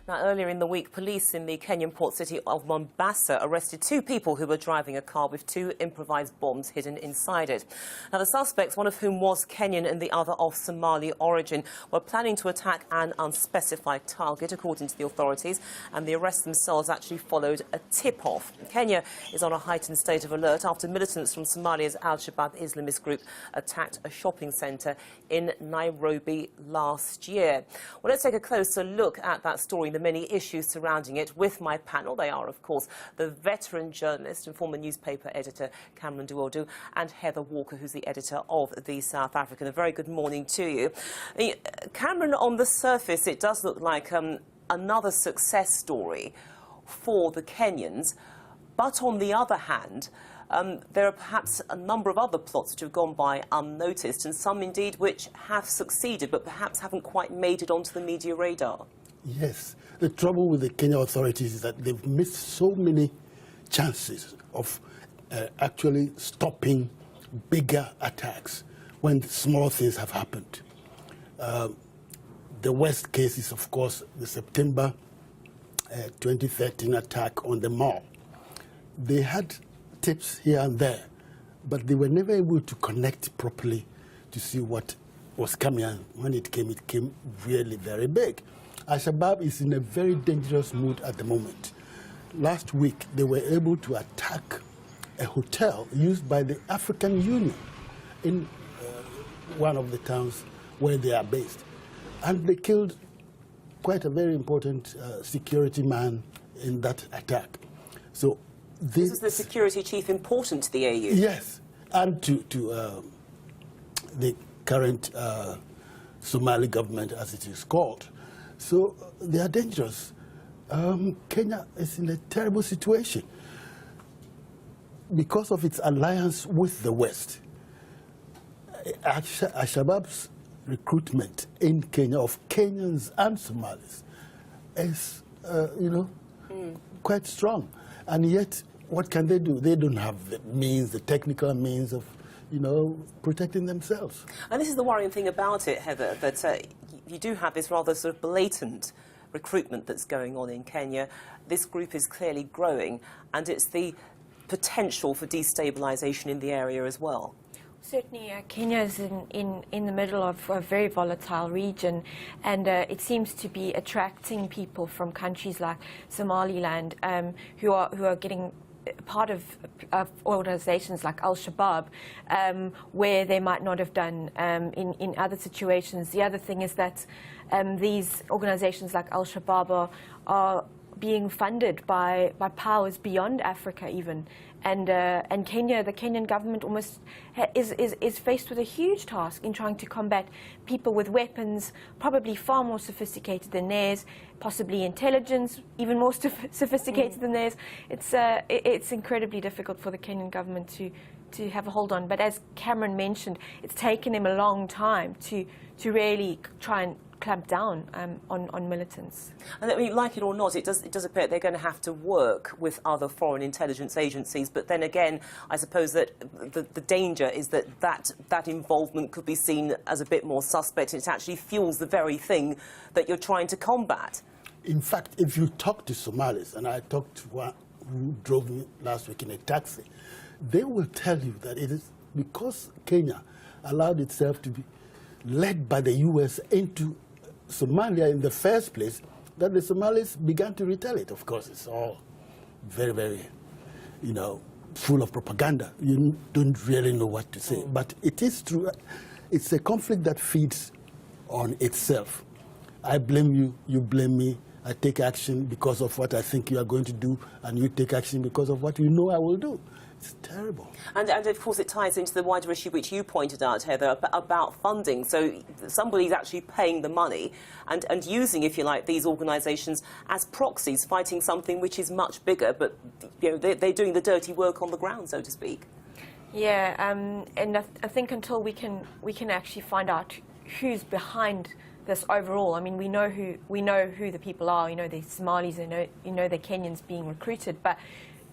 Now, earlier in the week, police in the Kenyan port city of Mombasa arrested two people who were driving a car with two improvised bombs hidden inside it. Now, the suspects, one of whom was Kenyan and the other of Somali origin, were planning to attack an unspecified target, according to the authorities, and the arrests themselves actually followed a tip-off. Kenya is on a heightened state of alert after militants from Somalia's Al-Shabaab Islamist group attacked a shopping centre in Nairobi last year. Well, let's take a closer look at that story, the many issues surrounding it, with my panel. They are, of course, the veteran journalist and former newspaper editor Cameron Duodu and Heather Walker, who's the editor of The South African. A very good morning to you. Cameron, on the surface, it does look like another success story for the Kenyans, but on the other hand, there are perhaps a number of other plots which have gone by unnoticed, and some indeed which have succeeded but perhaps haven't quite made it onto the media radar. Yes. The trouble with the Kenya authorities is that they've missed so many chances of actually stopping bigger attacks when small things have happened. The worst case is, of course, the September 2013 attack on the mall. They had tips here and there, but they were never able to connect properly to see what was coming. And when it came really very big. Al-Shabaab is in a very dangerous mood at the moment. Last week, they were able to attack a hotel used by the African Union in one of the towns where they are based. And they killed quite a very important security man in that attack. So this is the security chief important to the AU? Yes, and to the current Somali government, as it is called. So they are dangerous. Kenya is in a terrible situation because of its alliance with the West. Al-Shabaab's recruitment in Kenya of Kenyans and Somalis is, quite strong. And yet, what can they do? They don't have the means, the technical means of, protecting themselves. And this is the worrying thing about it, Heather, that you do have this rather sort of blatant recruitment that's going on in Kenya. This group is clearly growing, and it's the potential for destabilisation in the area as well. Certainly, Kenya is in the middle of a very volatile region, and it seems to be attracting people from countries like Somaliland who are getting part of organizations like Al-Shabaab, where they might not have done in other situations. The other thing is that these organizations like Al-Shabaab are being funded by powers beyond Africa even. And Kenya, the Kenyan government almost is faced with a huge task in trying to combat people with weapons, probably far more sophisticated than theirs, possibly intelligence, even more sophisticated than theirs. It's incredibly difficult for the Kenyan government to have a hold on. But as Cameron mentioned, it's taken him a long time to really try and clamp down on militants. And I mean, like it or not, it does appear they're going to have to work with other foreign intelligence agencies. But then again, I suppose that the danger is that involvement could be seen as a bit more suspect, and it actually fuels the very thing that you're trying to combat. In fact, if you talk to Somalis, and I talked to one who drove me last week in a taxi, they will tell you that it is because Kenya allowed itself to be led by the U.S. into Somalia in the first place, that the Somalis began to retaliate. Of course, it's all very, very, full of propaganda. You don't really know what to say. But it is true. It's a conflict that feeds on itself. I blame you, you blame me. I take action because of what I think you are going to do, and you take action because of what you know I will do. It's terrible. And of course it ties into the wider issue which you pointed out, Heather, about funding. So somebody's actually paying the money and using, if you like, these organisations as proxies, fighting something which is much bigger, but they're doing the dirty work on the ground, so to speak. Yeah, and I think until we can actually find out who's behind this overall. I mean, we know who the people are. The Somalis, the Kenyans being recruited, but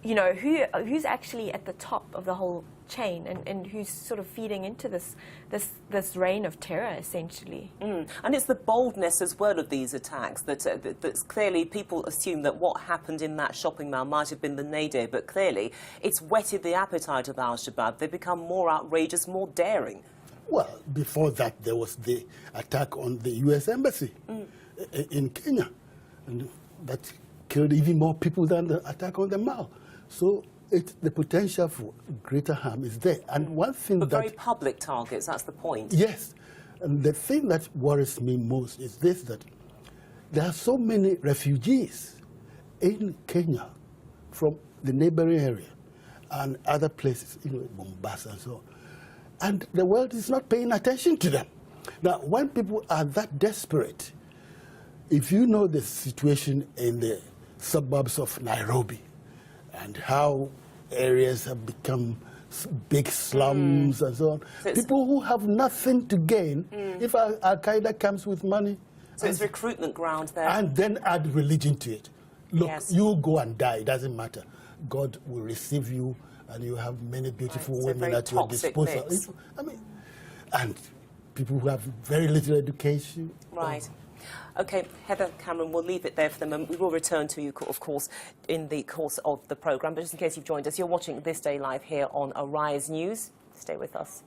who's actually at the top of the whole chain, and who's sort of feeding into this reign of terror, essentially. And it's the boldness as well of these attacks that's clearly, people assume that what happened in that shopping mall might have been the nadir, but clearly it's whetted the appetite of al-Shabaab. They've become more outrageous, more daring. Well, before that, there was the attack on the U.S. Embassy in Kenya, and that killed even more people than the attack on the mall. So the potential for greater harm is there. And one thing But very public targets, that's the point. Yes. And the thing that worries me most is this, that there are so many refugees in Kenya from the neighboring area and other places, Mombasa and so on. And the world is not paying attention to them. Now, when people are that desperate, if you know the situation in the suburbs of Nairobi and how areas have become big slums and so on, So people who have nothing to gain, if Al-Qaeda comes with money, So it's recruitment ground there. and then add religion to it. Look, Yes. you go and die, it doesn't matter. God will receive you, and you have many beautiful Right, it's a women very at your toxic disposal. mix. And people who have very little education. Right. OK, Heather Cameron, we'll leave it there for the moment. We will return to you, of course, in the course of the programme. But just in case you've joined us, you're watching This Day Live here on Arise News. Stay with us.